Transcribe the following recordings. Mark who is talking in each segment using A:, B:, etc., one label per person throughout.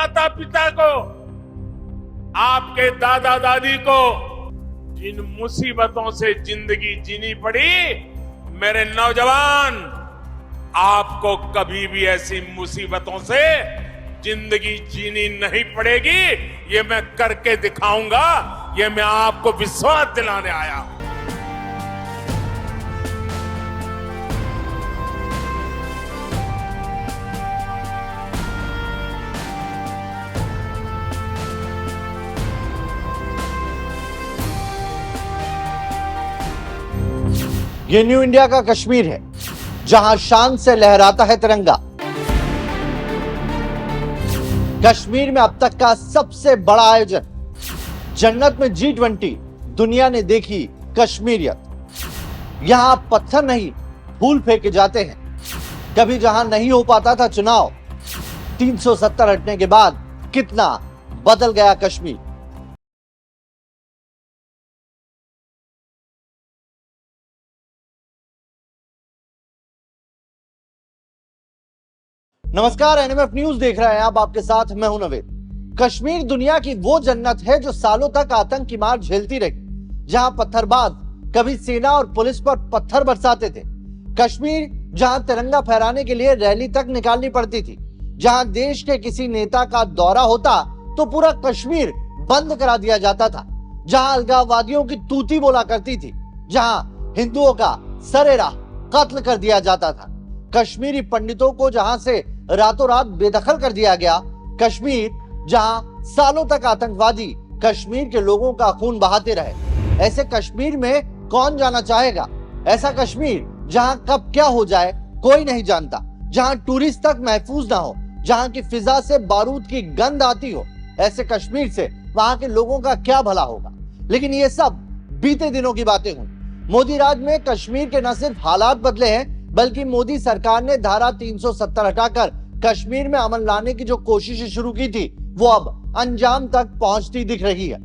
A: माता पिता को, आपके दादा दादी को जिन मुसीबतों से जिंदगी जीनी पड़ी, मेरे नौजवान, आपको कभी भी ऐसी मुसीबतों से जिंदगी जीनी नहीं पड़ेगी। ये मैं करके दिखाऊंगा, ये मैं आपको विश्वास दिलाने आया हूं।
B: ये न्यू इंडिया का कश्मीर है, जहां शान से लहराता है तिरंगा। कश्मीर में अब तक का सबसे बड़ा आयोजन, जन्नत में G20, दुनिया ने देखी कश्मीरियत। यहां पत्थर नहीं, फूल फेंके जाते हैं। कभी जहां नहीं हो पाता था चुनाव, 370 हटने के बाद कितना बदल गया कश्मीर। नमस्कार, एनएमएफ न्यूज देख रहे हैं आप, आपके साथ मैं हूं नवेद। कश्मीर दुनिया की वो जन्नत है जो सालों तक आतंक की मार झेलती रही, जहां पत्थरबाज कभी सेना और पुलिस पर पत्थर बरसाते थे। कश्मीर जहां तिरंगा फहराने के लिए रैली तक निकालनी पड़ती थी, जहां देश के किसी नेता का दौरा होता तो पूरा कश्मीर बंद करा दिया जाता था, जहां अलगाववादियों की तूती बोला करती थी, जहां हिंदुओं का सरेराह कत्ल कर दिया जाता था। कश्मीरी पंडितों को जहां से रातों रात बेदखल कर दिया गया। कश्मीर जहां सालों तक आतंकवादी कश्मीर के लोगों का खून बहाते रहे। ऐसे कश्मीर में कौन जाना चाहेगा? ऐसा कश्मीर जहां कब क्या हो जाए कोई नहीं जानता, जहां टूरिस्ट तक महफूज ना हो, जहां की फिजा से बारूद की गंध आती हो। ऐसे कश्मीर से वहां के लोगों का क्या भला होगा? लेकिन ये सब बीते दिनों की बातें हुई। मोदी राज में कश्मीर के न सिर्फ हालात बदले हैं, बल्कि मोदी सरकार ने धारा 370 हटाकर कश्मीर में अमन लाने की जो कोशिशें शुरू की थी, वो अब अंजाम तक पहुंचती दिख रही है।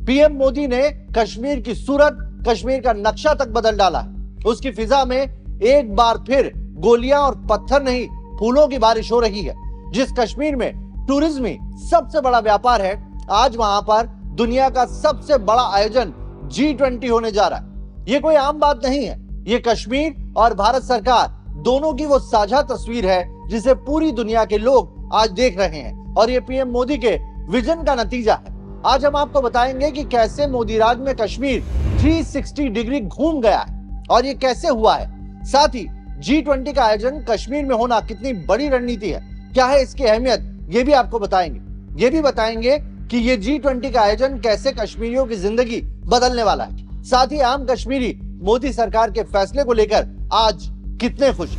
B: पीएम मोदी ने कश्मीर की सूरत, कश्मीर का नक्शा तक बदल डाला है। उसकी फिजा में एक बार फिर गोलियां और पत्थर नहीं, फूलों की बारिश हो रही है। जिस कश्मीर में टूरिज्म ही सबसे बड़ा व्यापार है, आज वहां पर दुनिया का सबसे बड़ा आयोजन G20 होने जा रहा है। ये कोई आम बात नहीं है। ये कश्मीर और भारत सरकार दोनों की वो साझा तस्वीर है जिसे पूरी दुनिया के लोग आज देख रहे हैं, और ये पीएम मोदी के विजन का नतीजा है। आज हम आपको बताएंगे कि कैसे मोदी राज में कश्मीर 360 डिग्री घूम गया है और ये कैसे हुआ है। साथ ही G20 का आयोजन कश्मीर में होना कितनी बड़ी रणनीति है, क्या है इसकी अहमियत, ये भी आपको बताएंगे। ये भी बताएंगे कि ये G20 का आयोजन कैसे कश्मीरियों की जिंदगी बदलने वाला है। साथ ही आम कश्मीरी मोदी सरकार के फैसले को लेकर आज कितने खुश?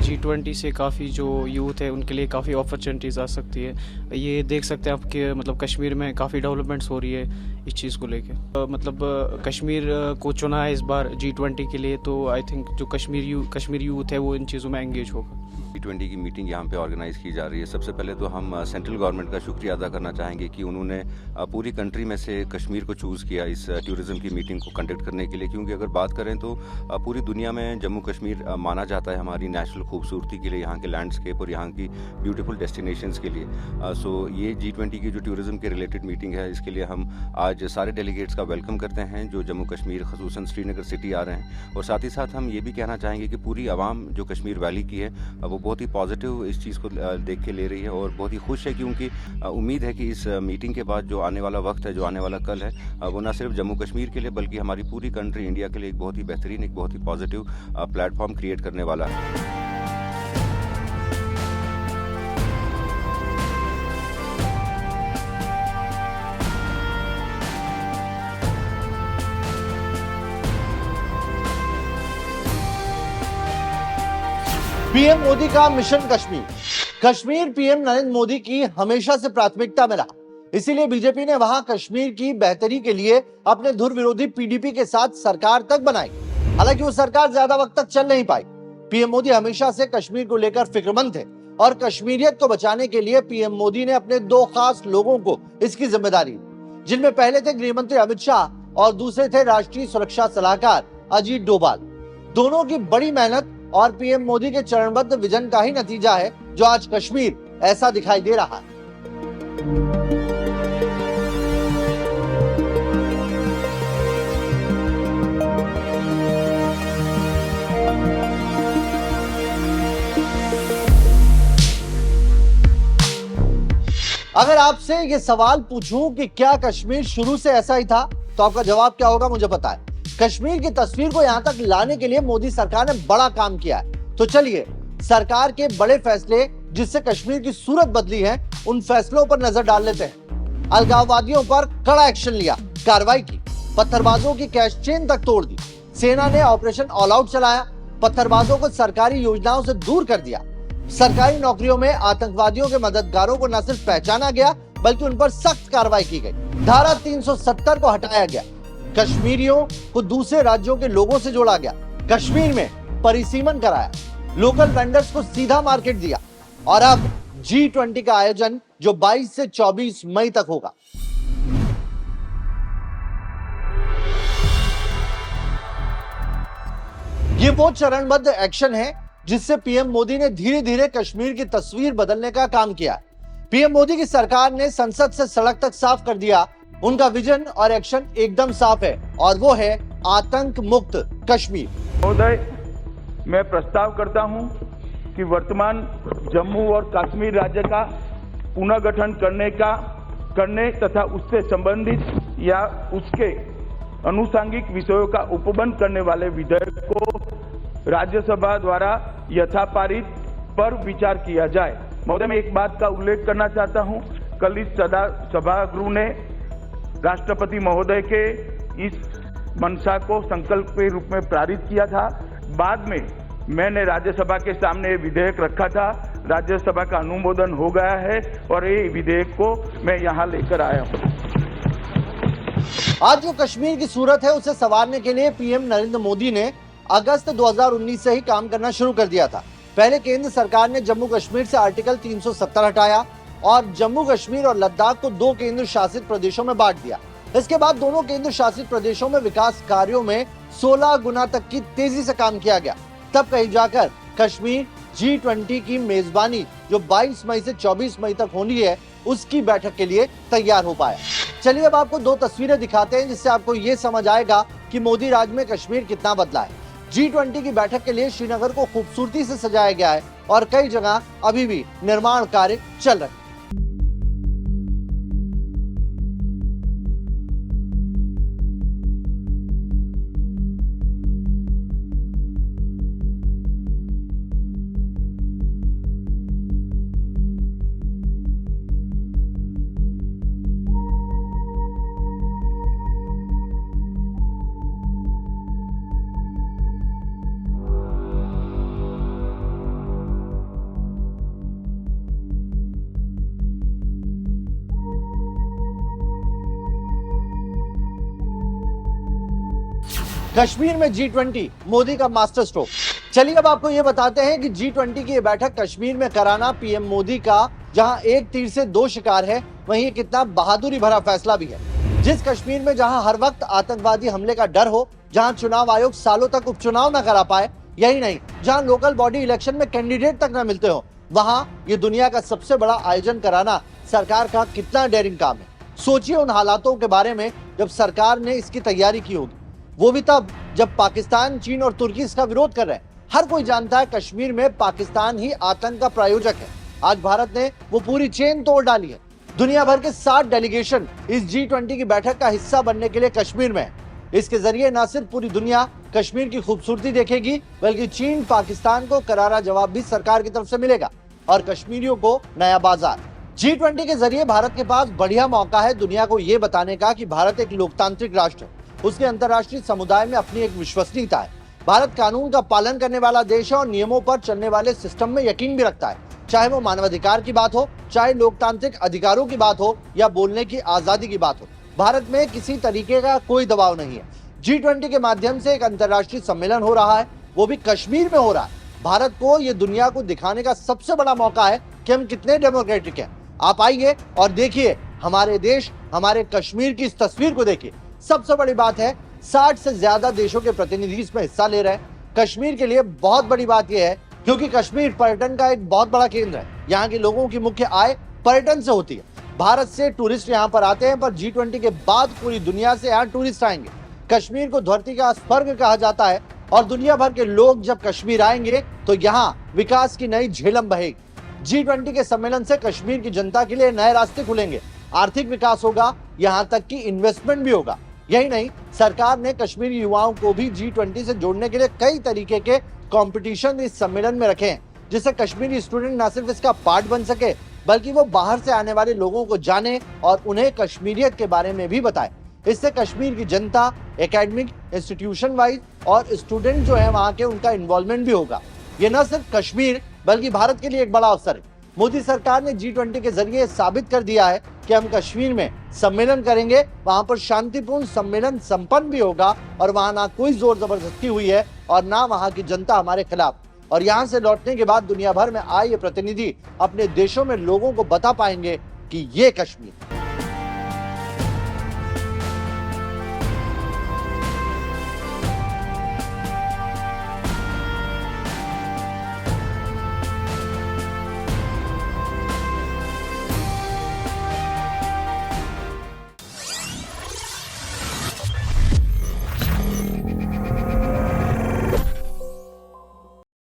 C: G20 से काफ़ी जो यूथ है उनके लिए काफ़ी अपॉर्चुनिटीज़ आ सकती है। ये देख सकते हैं आप कि मतलब कश्मीर में काफ़ी डेवलपमेंट्स हो रही है इस चीज़ को लेके। मतलब कश्मीर को चुना है इस बार G20 के लिए, तो आई थिंक जो कश्मीर यूथ है वो इन चीज़ों में एंगेज होगा।
D: G20 की मीटिंग यहाँ पे ऑर्गेनाइज की जा रही है। सबसे पहले तो हम सेंट्रल गवर्नमेंट का शुक्रिया अदा करना चाहेंगे कि उन्होंने पूरी कंट्री में से कश्मीर को चूज़ किया इस टूरिज्म की मीटिंग को कंडक्ट करने के लिए, क्योंकि अगर बात करें तो पूरी दुनिया में जम्मू कश्मीर माना जाता है हमारी नेचुरल खूबसूरती के लिए, यहाँ के लैंडस्केप और यहाँ की ब्यूटीफुल डेस्टिनेशंस के लिए। सो ये G20 की जो टूरिज्म के रिलेटेड मीटिंग है, इसके लिए हम आज सारे डेलीगेट्स का वेलकम करते हैं जो जम्मू कश्मीर खसूसन श्रीनगर सिटी आ रहे हैं। और साथ ही साथ हम ये भी कहना चाहेंगे कि पूरी आवाम जो कश्मीर वैली की है वो बहुत ही पॉजिटिव इस चीज़ को देख के ले रही है और बहुत ही खुश है, क्योंकि उम्मीद है कि इस मीटिंग के बाद जो आने वाला वक्त है, जो आने वाला कल है, वो ना सिर्फ जम्मू कश्मीर के लिए बल्कि हमारी पूरी कंट्री इंडिया के लिए एक बहुत ही बेहतरीन, एक बहुत ही पॉजिटिव प्लेटफॉर्म क्रिएट करने वाला है।
B: पीएम मोदी का मिशन कश्मीर। कश्मीर पीएम नरेंद्र मोदी की हमेशा से प्राथमिकता में रहा, इसीलिए बीजेपी ने वहां कश्मीर की बेहतरी के लिए अपने धुर विरोधी पीडीपी के साथ सरकार तक बनाई। हालांकि वो सरकार ज्यादा वक्त तक चल नहीं पाई। पीएम मोदी हमेशा से कश्मीर को लेकर फिक्रमंद थे और कश्मीरियत को बचाने के लिए पीएम मोदी ने अपने दो खास लोगों को इसकी जिम्मेदारी दी, जिनमें पहले थे गृह मंत्री अमित शाह और दूसरे थे राष्ट्रीय सुरक्षा सलाहकार अजीत डोभाल। दोनों की बड़ी मेहनत और पीएम मोदी के चरणबद्ध विजन का ही नतीजा है जो आज कश्मीर ऐसा दिखाई दे रहा है। अगर आपसे ये सवाल पूछूं कि क्या कश्मीर शुरू से ऐसा ही था, तो आपका जवाब क्या होगा मुझे पता है। कश्मीर की तस्वीर को यहां तक लाने के लिए मोदी सरकार ने बड़ा काम किया है। तो चलिए सरकार के बड़े फैसले जिससे कश्मीर की सूरत बदली है, उन फैसलों पर नजर डाल लेते हैं। अलगाववादियों पर कड़ा एक्शन लिया, कार्रवाई की, पत्थरबाजों की कैश चेन तक तोड़ दी। सेना ने ऑपरेशन ऑल आउट चलाया, पत्थरबाजों को सरकारी योजनाओं से दूर कर दिया। सरकारी नौकरियों में आतंकवादियों के मददगारों को न सिर्फ पहचाना गया, बल्कि उन पर सख्त कार्रवाई की गई। धारा 370 को हटाया गया। कश्मीरियों को दूसरे राज्यों के लोगों से जोड़ा गया। कश्मीर में परिसीमन कराया, लोकल वेंडर्स को सीधा मार्केट दिया। और अब G20 का आयोजन जो 22 से 24 मई तक होगा। ये वो चरणबद्ध एक्शन है जिससे पीएम मोदी ने धीरे धीरे कश्मीर की तस्वीर बदलने का काम किया। पीएम मोदी की सरकार ने संसद से सड़क तक साफ कर दिया। उनका विजन और एक्शन एकदम साफ है, और वो है आतंक मुक्त कश्मीर।
E: महोदय, मैं प्रस्ताव करता हूं कि वर्तमान जम्मू और कश्मीर राज्य का पुनर्गठन करने तथा उससे संबंधित या उसके अनुषंगिक विषयों का उपबंध करने वाले विधेयक को राज्यसभा द्वारा यथापारित पर विचार किया जाए। महोदय, मैं एक बात का उल्लेख करना चाहता हूं। कल इस सभागृह ने राष्ट्रपति महोदय के इस मंशा को संकल्प के रूप में पारित किया था। बाद में मैंने राज्यसभा के सामने विधेयक रखा था, राज्यसभा का अनुमोदन हो गया है और ये विधेयक को मैं यहाँ लेकर आया हूँ।
B: आज जो कश्मीर की सूरत है उसे संवारने के लिए पीएम नरेंद्र मोदी ने अगस्त 2019 से ही काम करना शुरू कर दिया था। पहले केंद्र सरकार ने जम्मू कश्मीर से आर्टिकल 370 हटाया और जम्मू कश्मीर और लद्दाख को 2 केंद्र शासित प्रदेशों में बांट दिया। इसके बाद दोनों केंद्र शासित प्रदेशों में विकास कार्यों में 16 गुना तक की तेजी से काम किया गया। तब कहीं जाकर कश्मीर G20 की मेजबानी जो 22 मई से 24 मई तक होनी है, उसकी बैठक के लिए तैयार हो पाया। चलिए अब आपको 2 तस्वीरें दिखाते हैं जिससे आपको ये समझ आएगा कि मोदी राज में कश्मीर कितना बदला है। G20 की बैठक के लिए श्रीनगर को खूबसूरती से सजाया गया है और कई जगह अभी भी निर्माण कार्य चल रहे हैं। कश्मीर में G20 मोदी का मास्टर स्ट्रोक। चलिए अब आपको यह बताते हैं कि G20 की यह बैठक कश्मीर में कराना पीएम मोदी का जहां एक तीर से 2 शिकार है, वहीं कितना बहादुरी भरा फैसला भी है। जिस कश्मीर में जहां हर वक्त आतंकवादी हमले का डर हो, जहां चुनाव आयोग सालों तक उपचुनाव न करा पाए, यही नहीं जहां लोकल बॉडी इलेक्शन में कैंडिडेट तक न मिलते हो, वहां ये दुनिया का सबसे बड़ा आयोजन कराना सरकार का कितना डेयरिंग काम है। सोचिए उन हालातों के बारे में जब सरकार ने इसकी तैयारी की होगी, वो भी तब जब पाकिस्तान, चीन और तुर्की इसका विरोध कर रहे हैं। हर कोई जानता है कश्मीर में पाकिस्तान ही आतंक का प्रायोजक है। आज भारत ने वो पूरी चेन तोड़ डाली है। दुनिया भर के 60 डेलीगेशन इस G20 की बैठक का हिस्सा बनने के लिए कश्मीर में है। इसके जरिए न सिर्फ पूरी दुनिया कश्मीर की खूबसूरती देखेगी, बल्कि चीन, पाकिस्तान को करारा जवाब भी सरकार की तरफ से मिलेगा और कश्मीरियों को नया बाजार। G20 के जरिए भारत के पास बढ़िया मौका है दुनिया को ये बताने का कि भारत एक लोकतांत्रिक राष्ट्र है। उसके अंतर्राष्ट्रीय समुदाय में अपनी एक विश्वसनीयता है। भारत कानून का पालन करने वाला देश है और नियमों पर चलने वाले सिस्टम में यकीन भी रखता है। चाहे वो मानवाधिकार की बात हो, चाहे लोकतांत्रिक अधिकारों की बात हो या बोलने की आजादी की बात हो, भारत में किसी तरीके का कोई दबाव नहीं है। G20 के माध्यम से एक अंतर्राष्ट्रीय सम्मेलन हो रहा है, वो भी कश्मीर में हो रहा है। भारत को ये दुनिया को दिखाने का सबसे बड़ा मौका है कि हम कितने डेमोक्रेटिक हैं। आप आइए और देखिए हमारे देश, हमारे कश्मीर की इस तस्वीर को देखिए। सबसे बड़ी बात है 60 से ज्यादा देशों के प्रतिनिधि इसमें हिस्सा ले रहे हैं। कश्मीर के लिए बहुत बड़ी बात यह है क्योंकि कश्मीर पर्यटन का एक बहुत बड़ा केंद्र है। यहाँ के लोगों की मुख्य आय पर्यटन से होती है। भारत से टूरिस्ट यहाँ पर आते हैं, पर G20 के बाद पूरी दुनिया से यहाँ टूरिस्ट आएंगे। कश्मीर को धरती का स्वर्ग कहा जाता है और दुनिया भर के लोग जब कश्मीर आएंगे तो यहाँ विकास की नई झेलम बहेगी। G20 के सम्मेलन से कश्मीर की जनता के लिए नए रास्ते खुलेंगे, आर्थिक विकास होगा, यहाँ तक कि इन्वेस्टमेंट भी होगा। यही नहीं, सरकार ने कश्मीरी युवाओं को भी G20 से जोड़ने के लिए कई तरीके के कंपटीशन इस सम्मेलन में रखे हैं, जिससे कश्मीरी स्टूडेंट न सिर्फ इसका पार्ट बन सके बल्कि वो बाहर से आने वाले लोगों को जाने और उन्हें कश्मीरियत के बारे में भी बताए। इससे कश्मीर की जनता, एकेडमिक, इंस्टीट्यूशन वाइज और स्टूडेंट जो है वहाँ के, उनका इन्वॉल्वमेंट भी होगा। ये न सिर्फ कश्मीर बल्कि भारत के लिए एक बड़ा अवसर है। मोदी सरकार ने G20 के जरिए साबित कर दिया है कि हम कश्मीर में सम्मेलन करेंगे, वहां पर शांतिपूर्ण सम्मेलन संपन्न भी होगा और वहां ना कोई जोर जबरदस्ती हुई है और ना वहां की जनता हमारे खिलाफ। और यहां से लौटने के बाद दुनिया भर में आए ये प्रतिनिधि अपने देशों में लोगों को बता पाएंगे कि ये कश्मीर